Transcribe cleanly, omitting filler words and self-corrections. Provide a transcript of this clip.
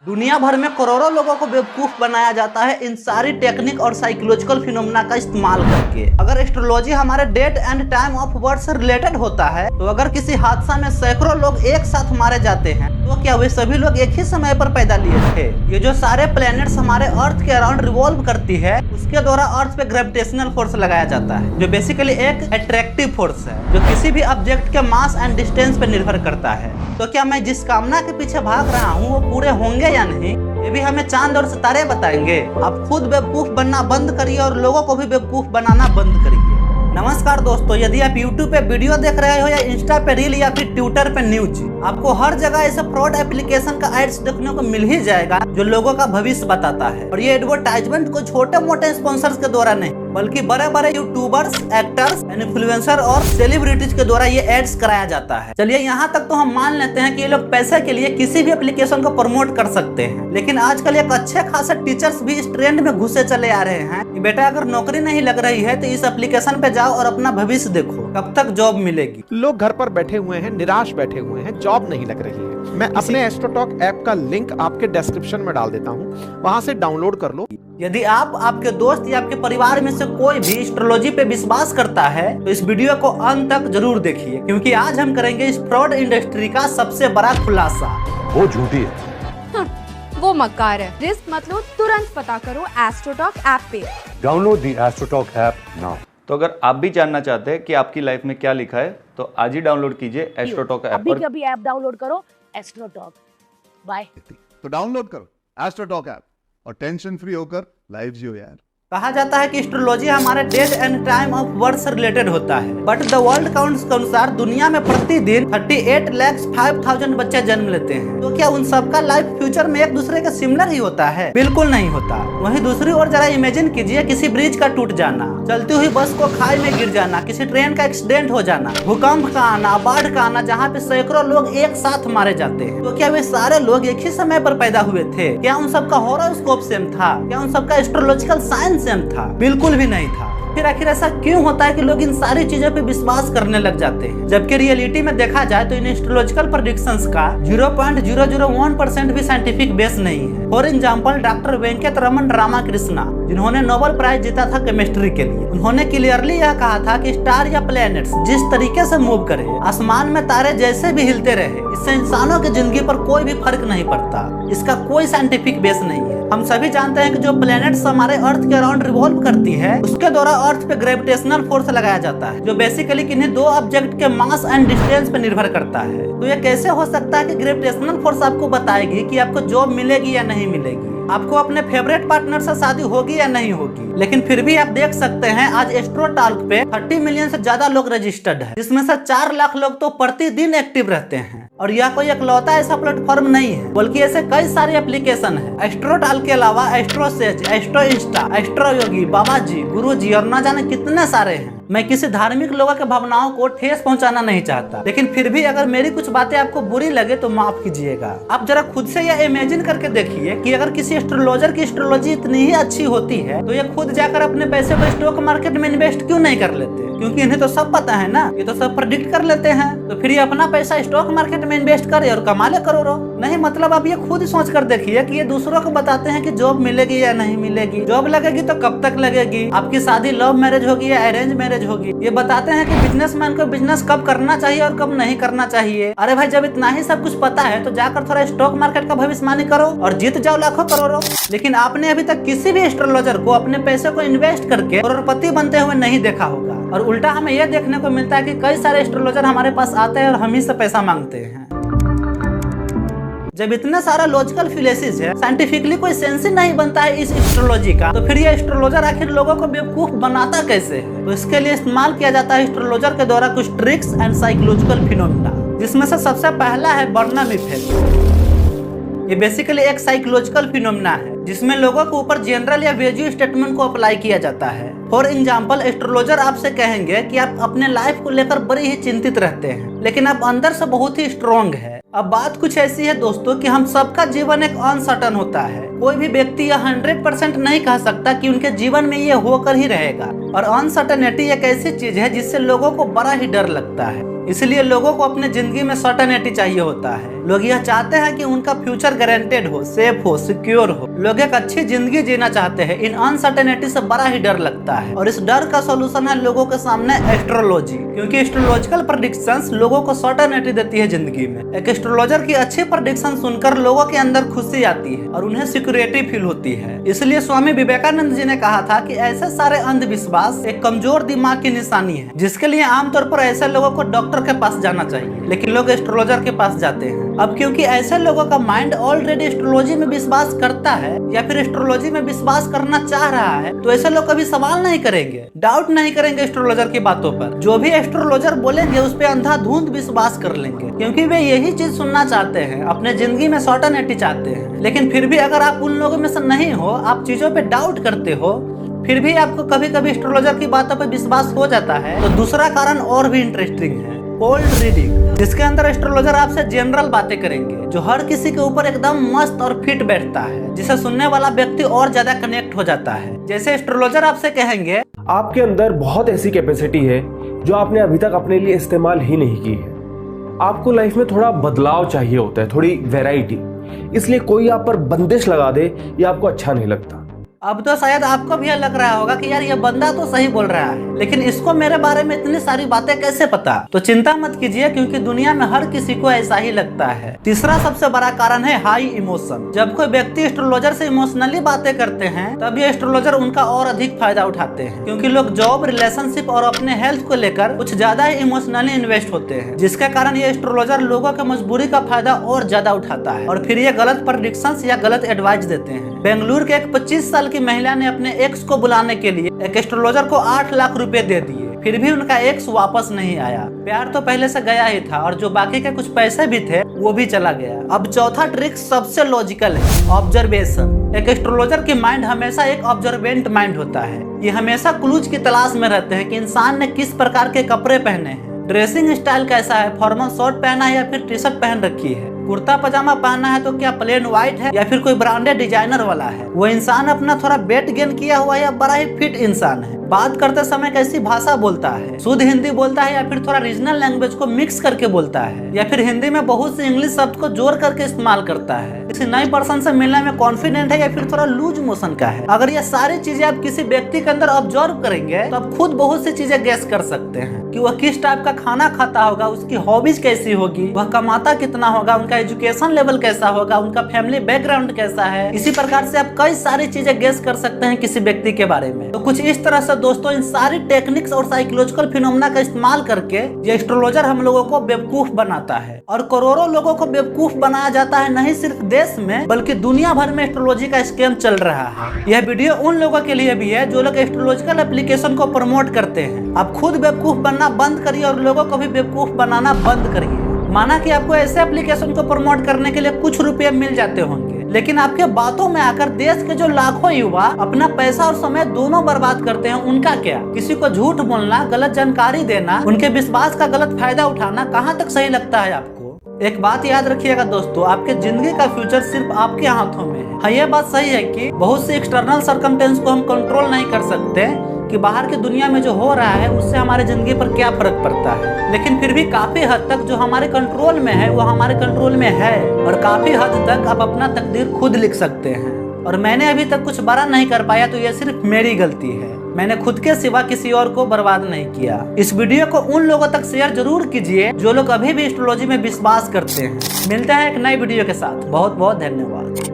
दुनिया भर में करोड़ों लोगों को बेवकूफ बनाया जाता है इन सारी टेक्निक और साइकोलॉजिकल फिनोमेना का इस्तेमाल करके। अगर एस्ट्रोलॉजी हमारे date and time of birth से रिलेटेड होता है तो अगर किसी हादसा में सैकड़ों लोग एक साथ मारे जाते हैं तो क्या वे सभी लोग एक ही समय पर पैदा लिए थे? ये जो सारे प्लैनेट्स हमारे अर्थ के अराउंड रिवॉल्व करती है उसके द्वारा अर्थ पे ग्रेविटेशनल फोर्स लगाया जाता है जो बेसिकली एक अट्रैक्टिव फोर्स है जो किसी भी ऑब्जेक्ट के मास एंड डिस्टेंस पे निर्भर करता है। तो क्या मैं जिस कामना के पीछे भाग रहा हूँ वो पूरे होंगे या नहीं, ये भी हमें चांद और सितारे बताएंगे। आप खुद बेवकूफ बनना बंद करिए और लोगों को भी बेवकूफ बनाना बंद करिए। नमस्कार दोस्तों, यदि आप YouTube पे वीडियो देख रहे हो या इंस्टा पे रील या फिर ट्विटर पे न्यूज, आपको हर जगह ऐसे फ्रॉड एप्लीकेशन का एड्स देखने को मिल ही जाएगा जो लोगों का भविष्य बताता है। और ये एडवर्टाइजमेंट को छोटे मोटे स्पॉन्सर्स के द्वारा नहीं बल्कि बड़े बड़े यूट्यूबर्स, एक्टर्स, इन्फ्लुएंसर और सेलिब्रिटीज के द्वारा ये एड्स कराया जाता है। चलिए यहाँ तक तो हम मान लेते हैं कि ये लोग पैसे के लिए किसी भी एप्लीकेशन को प्रमोट कर सकते हैं, लेकिन आजकल एक अच्छे खासे टीचर्स भी इस ट्रेंड में घुसे चले आ रहे हैं कि बेटा अगर नौकरी नहीं लग रही है तो इस एप्लीकेशन पे जाओ और अपना भविष्य देखो, कब तक जॉब मिलेगी। लोग घर पर बैठे हुए हैं, निराश बैठे हुए हैं, जॉब नहीं लग रही है। मैं अपने एस्ट्रोटॉक ऐप का लिंक आपके डिस्क्रिप्शन में डाल देता हूँ, वहाँ से डाउनलोड कर लो। यदि आप, आपके दोस्त या आपके परिवार में से कोई भी एस्ट्रोलॉजी पे विश्वास करता है तो इस वीडियो को अंत तक जरूर देखिए, क्योंकि आज हम करेंगे इस फ्रॉड इंडस्ट्री का सबसे बड़ा खुलासा। वो झूठी है, वो मक्कार है। रिस्क मत लो, तुरंत पता करो एस्ट्रोटॉक ऐप पे। Download the AstroTalk app now. तो अगर आप भी जानना चाहते हैं कि आपकी लाइफ में क्या लिखा है तो आज ही डाउनलोड कीजिए एस्ट्रोटॉक ऐप। अभी कभी ऐप डाउनलोड करो एस्ट्रोटॉक। बाय। तो डाउनलोड करो एस्ट्रोटॉक ऐप और टेंशन फ्री होकर लाइव जियो यार। कहा जाता है कि एस्ट्रोलॉजी हमारे date and time of birth से रिलेटेड होता है, बट द वर्ल्ड काउंट्स के अनुसार दुनिया में प्रतिदिन 38,05,000 बच्चे जन्म लेते हैं। तो क्या उन सबका लाइफ फ्यूचर में एक दूसरे के सिमिलर ही होता है? बिल्कुल नहीं होता। वहीं दूसरी ओर जरा इमेजिन कीजिए किसी ब्रिज का टूट जाना, चलती हुई बस को खाई में गिर जाना, किसी ट्रेन का एक्सीडेंट हो जाना, भूकंप का आना, बाढ़ का आना, जहाँ पे सैकड़ों लोग एक साथ मारे जाते हैं। तो क्या वे सारे लोग एक ही समय पर पैदा हुए थे? क्या उन सबका हॉरोस्कोप सेम था? क्या उन सबका एस्ट्रोलॉजिकल साइंस सेम था? बिल्कुल भी नहीं था। फिर आखिर ऐसा क्यों होता है कि लोग इन सारी चीजों पे विश्वास करने लग जाते हैं, जबकि रियलिटी में देखा जाए तो इन एस्ट्रोलॉजिकल प्रेडिक्शंस का 0.001% भी साइंटिफिक बेस नहीं है। For example doctor Venkat Raman Ramakrishna, जिन्होंने नोबेल प्राइज जीता था केमिस्ट्री के लिए, उन्होंने क्लियरली यह कहा था कि स्टार या प्लैनेट्स जिस तरीके से मूव करे, आसमान में तारे जैसे भी हिलते रहे, इससे इंसानों की जिंदगी पर कोई भी फर्क नहीं पड़ता। इसका कोई साइंटिफिक बेस नहीं है। हम सभी जानते हैं कि जो प्लैनेट्स हमारे अर्थ के अराउंड रिवॉल्व करती है उसके द्वारा अर्थ पे ग्रेविटेशनल फोर्स लगाया जाता है जो बेसिकली किन्हीं दो ऑब्जेक्ट के मास एंड डिस्टेंस पे निर्भर करता है। तो ये कैसे हो सकता है कि ग्रेविटेशनल फोर्स आपको बताएगी कि आपको जॉब मिलेगी या नहीं मिलेगी, आपको अपने फेवरेट पार्टनर से शादी होगी या नहीं होगी? लेकिन फिर भी आप देख सकते हैं आज एस्ट्रोटॉक पे 30 मिलियन से ज्यादा लोग रजिस्टर्ड है, जिसमें से 4 लाख लोग तो प्रतिदिन एक्टिव रहते हैं। और यह कोई इकलौता ऐसा प्लेटफॉर्म नहीं है, बल्कि ऐसे कई सारे एप्लीकेशन है। एस्ट्रोटॉक के अलावा एस्ट्रोसेज, एस्ट्रो इंस्टा, एस्ट्रो योगी, बाबा जी, गुरु जी और न जाने कितने सारे हैं। मैं किसी धार्मिक लोगों के भावनाओं को ठेस पहुंचाना नहीं चाहता, लेकिन फिर भी अगर मेरी कुछ बातें आपको बुरी लगे तो माफ कीजिएगा। आप जरा खुद से यह इमेजिन करके देखिए कि अगर किसी एस्ट्रोलॉजर की एस्ट्रोलॉजी इतनी ही अच्छी होती है तो ये खुद जाकर अपने पैसे को स्टॉक मार्केट में इन्वेस्ट क्यों नहीं कर लेते? क्योंकि इन्हें तो सब पता है ना, ये तो सब प्रेडिक्ट कर लेते हैं। तो फिर ये अपना पैसा स्टॉक मार्केट में इन्वेस्ट करे और कमा ले करोड़ों। नहीं, मतलब आप ये खुद सोच कर देखिए कि ये दूसरों को बताते हैं कि जॉब मिलेगी या नहीं मिलेगी, जॉब लगेगी तो कब तक लगेगी, आपकी शादी लव मैरिज होगी या अरेंज मैरिज होगी। ये बताते हैं कि बिजनेसमैन को बिजनेस कब करना चाहिए और कब नहीं करना चाहिए। अरे भाई, जब इतना ही सब कुछ पता है तो जाकर थोड़ा स्टॉक मार्केट का भविष्यवाणी करो और जीत जाओ लाखों करोड़ों। लेकिन आपने अभी तक किसी भी एस्ट्रोलॉजर को अपने पैसे को इन्वेस्ट करके करोड़पति बनते हुए नहीं देखा होगा। और उल्टा हमें यह देखने को मिलता है कि कई सारे एस्ट्रोलॉजर हमारे पास आते हैं और हम ही से पैसा मांगते हैं। जब इतना सारा लॉजिकल फिलेसिस है, साइंटिफिकली कोई सेंस ही नहीं बनता है इस एस्ट्रोलॉजी का, तो फिर ये एस्ट्रोलॉजर आखिर लोगों को बेवकूफ बनाता कैसे है? तो इसके लिए इस्तेमाल किया जाता है एस्ट्रोलॉजर के द्वारा कुछ ट्रिक्स एंड साइकोलॉजिकल फिनोमेना, जिसमें से सबसे पहला है बर्नम इफेक्ट। ये बेसिकली एक साइकोलॉजिकल फिनोमेना है जिसमें लोगों के ऊपर जनरल या वेज्यू स्टेटमेंट को अप्लाई किया जाता है। फॉर एग्जाम्पल एस्ट्रोलॉजर आपसे कहेंगे कि आप अपने लाइफ को लेकर बड़ी ही चिंतित रहते हैं, लेकिन आप अंदर से बहुत ही स्ट्रॉन्ग है। अब बात कुछ ऐसी है दोस्तों कि हम सबका जीवन एक अनसर्टन होता है। कोई भी व्यक्ति यह 100% नहीं कह सकता कि उनके जीवन में ये होकर ही रहेगा। और अनसर्टनिटी एक ऐसी चीज है जिससे लोगों को बड़ा ही डर लगता है। इसलिए लोगों को अपने जिंदगी में सर्टनिटी चाहिए होता है। लोग यह चाहते हैं कि उनका फ्यूचर गारंटेड हो, सेफ हो, सिक्योर हो। लोग एक अच्छी जिंदगी जीना चाहते हैं। इन अनसर्टेनिटी से बड़ा ही डर लगता है और इस डर का सॉल्यूशन है लोगों के सामने एस्ट्रोलॉजी, क्योंकि एस्ट्रोलॉजिकल प्रेडिक्शंस लोगों को सर्टेनिटी देती है जिंदगी में। एक एस्ट्रोलॉजर की अच्छी प्रेडिक्शन सुनकर लोगों के अंदर खुशी आती है और उन्हें सिक्योरिटी फील होती है। इसलिए स्वामी विवेकानंद जी ने कहा था कि ऐसे सारे अंधविश्वास एक कमजोर दिमाग की निशानी है, जिसके लिए आमतौर पर ऐसे लोगों को डॉक्टर के पास जाना चाहिए, लेकिन लोग एस्ट्रोलॉजर के पास जाते हैं। अब क्योंकि ऐसे लोगों का माइंड ऑलरेडी एस्ट्रोलॉजी में विश्वास करता है या फिर एस्ट्रोलॉजी में विश्वास करना चाह रहा है, तो ऐसे लोग कभी सवाल नहीं करेंगे, डाउट नहीं करेंगे एस्ट्रोलॉजर की बातों पर। जो भी एस्ट्रोलॉजर बोलेंगे उस पर अंधाधुंध विश्वास कर लेंगे, क्योंकि वे यही चीज सुनना चाहते हैं, अपने जिंदगी में सर्टेनिटी चाहते हैं। लेकिन फिर भी अगर आप उन लोगों में से नहीं हो, आप चीजों पे डाउट करते हो, फिर भी आपको कभी कभी एस्ट्रोलॉजर की बातों पर विश्वास हो जाता है, तो दूसरा कारण और भी इंटरेस्टिंग है, कोल्ड रीडिंग, जिसके अंदर एस्ट्रोलॉजर आपसे जनरल बातें करेंगे जो हर किसी के ऊपर एकदम मस्त और फिट बैठता है, जिसे सुनने वाला व्यक्ति और ज्यादा कनेक्ट हो जाता है। जैसे एस्ट्रोलॉजर आपसे कहेंगे, आपके अंदर बहुत ऐसी कैपेसिटी है जो आपने अभी तक अपने लिए इस्तेमाल ही नहीं की है। आपको लाइफ में थोड़ा बदलाव चाहिए होता है, थोड़ी वैरायटी, इसलिए कोई आप पर बंदिश लगा दे ये आपको अच्छा नहीं लगता। अब तो शायद आपको भी लग रहा होगा कि यार ये बंदा तो सही बोल रहा है, लेकिन इसको मेरे बारे में इतनी सारी बातें कैसे पता? तो चिंता मत कीजिए, क्योंकि दुनिया में हर किसी को ऐसा ही लगता है। तीसरा सबसे बड़ा कारण है हाई इमोशन। जब कोई व्यक्ति एस्ट्रोलॉजर से इमोशनली बातें करते हैं, तब ये एस्ट्रोलॉजर उनका और अधिक फायदा उठाते हैं, क्योंकि लोग जॉब, रिलेशनशिप और अपने हेल्थ को लेकर कुछ ज्यादा ही इमोशनली इन्वेस्ट होते हैं, जिसके कारण ये एस्ट्रोलॉजर लोगों के मजबूरी का फायदा और ज्यादा उठाता है और फिर ये गलत प्रेडिक्शंस या गलत एडवाइस देते हैं। बेंगलुरु के एक 25 साल की महिला ने अपने एक्स को बुलाने के लिए एक एस्ट्रोलॉजर को 8 लाख रुपए दे दिए, फिर भी उनका एक्स वापस नहीं आया। प्यार तो पहले से गया ही था और जो बाकी के कुछ पैसे भी थे वो भी चला गया। अब चौथा ट्रिक सबसे लॉजिकल है, ऑब्जर्वेशन। एक एस्ट्रोलॉजर की माइंड हमेशा एक ऑब्जर्वेंट माइंड होता है। ये हमेशा क्लूज की तलाश में रहते हैं कि इंसान ने किस प्रकार के कपड़े पहने हैं, ड्रेसिंग स्टाइल कैसा है, फॉर्मल शर्ट पहना है या फिर टी शर्ट पहन रखी है, कुर्ता पजामा पहनना है तो क्या प्लेन व्हाइट है या फिर कोई ब्रांडेड डिजाइनर वाला है, वो इंसान अपना थोड़ा वेट गेन किया हुआ या बड़ा ही फिट इंसान है, बात करते समय कैसी भाषा बोलता है, शुद्ध हिंदी बोलता है या फिर थोड़ा रीजनल लैंग्वेज को मिक्स करके बोलता है, या फिर हिंदी में बहुत से इंग्लिश शब्द को जोड़ करके इस्तेमाल करता है, किसी नए पर्सन से मिलने में कॉन्फिडेंट है या फिर थोड़ा लूज मोशन का है। अगर ये सारी चीजें आप किसी व्यक्ति के अंदर ऑब्जर्व करेंगे तो आप खुद बहुत सी चीजें गेस कर सकते हैं कि वह किस टाइप का खाना खाता होगा, उसकी हॉबीज कैसी होगी, वह कमाता कितना होगा, उनका एजुकेशन लेवल कैसा होगा, उनका फैमिली बैकग्राउंड कैसा है। इसी प्रकार से आप कई सारी चीजें गेस कर सकते हैं किसी व्यक्ति के बारे में। तो कुछ इस तरह से दोस्तों इन सारी टेक्निक्स और साइकोलॉजिकल फिनोमेना का इस्तेमाल करके ये एस्ट्रोलॉजर हम लोगों को बेवकूफ बनाता है और करोड़ों लोगों को बेवकूफ बनाया जाता है, नहीं सिर्फ देश में बल्कि दुनिया भर में एस्ट्रोलॉजी का स्कैम चल रहा है। यह वीडियो उन लोगों के लिए भी है जो लोग एस्ट्रोलॉजिकल एप्लीकेशन को प्रमोट करते हैं। आप खुद बेवकूफ बनना बंद करिए और लोगों को भी बेवकूफ बनाना बंद करिए। माना कि आपको ऐसे एप्लीकेशन को प्रमोट करने के लिए कुछ रुपए मिल जाते होंगे, लेकिन आपके बातों में आकर देश के जो लाखों युवा अपना पैसा और समय दोनों बर्बाद करते हैं, उनका क्या? किसी को झूठ बोलना, गलत जानकारी देना, उनके विश्वास का गलत फायदा उठाना कहाँ तक सही लगता है आपको? एक बात याद रखिएगा दोस्तों, आपके जिंदगी का फ्यूचर सिर्फ आपके हाथों में है। हाँ, ये बात सही है कि बहुत से एक्सटर्नल सर्कमस्टेंस को हम कंट्रोल नहीं कर सकते कि बाहर की दुनिया में जो हो रहा है उससे हमारी जिंदगी पर क्या फर्क पड़ता है, लेकिन फिर भी काफी हद तक जो हमारे कंट्रोल में है वो हमारे कंट्रोल में है और काफी हद तक आप अपना तकदीर खुद लिख सकते हैं। और मैंने अभी तक कुछ बड़ा नहीं कर पाया तो ये सिर्फ मेरी गलती है, मैंने खुद के सिवा किसी और को बर्बाद नहीं किया। इस वीडियो को उन लोगों तक शेयर जरूर कीजिए जो लोग अभी भी एस्ट्रोलॉजी में विश्वास करते हैं। मिलते हैं एक नई वीडियो के साथ, बहुत बहुत धन्यवाद।